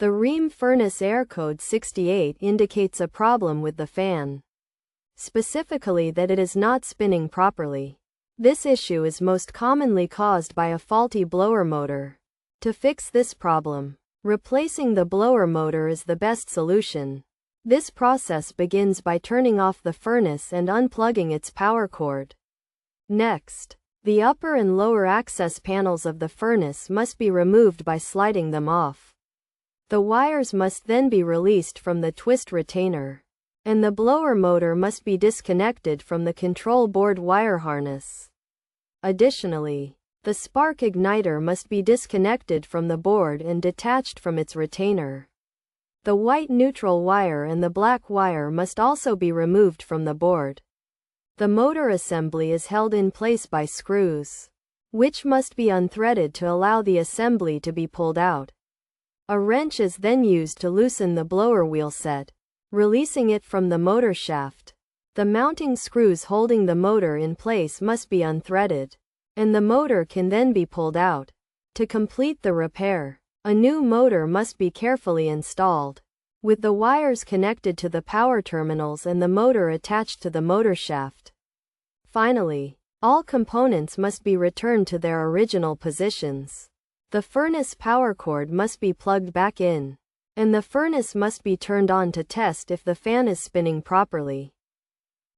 The Rheem furnace air code 68 indicates a problem with the fan, specifically that it is not spinning properly. This issue is most commonly caused by a faulty blower motor. To fix this problem, replacing the blower motor is the best solution. This process begins by turning off the furnace and unplugging its power cord. Next, the upper and lower access panels of the furnace must be removed by sliding them off. The wires must then be released from the twist retainer, and the blower motor must be disconnected from the control board wire harness. Additionally, the spark igniter must be disconnected from the board and detached from its retainer. The white neutral wire and the black wire must also be removed from the board. The motor assembly is held in place by screws, which must be unthreaded to allow the assembly to be pulled out. A wrench is then used to loosen the blower wheel set, releasing it from the motor shaft. The mounting screws holding the motor in place must be unthreaded, and the motor can then be pulled out. To complete the repair, a new motor must be carefully installed, with the wires connected to the power terminals and the motor attached to the motor shaft. Finally, all components must be returned to their original positions. The furnace power cord must be plugged back in, and the furnace must be turned on to test if the fan is spinning properly.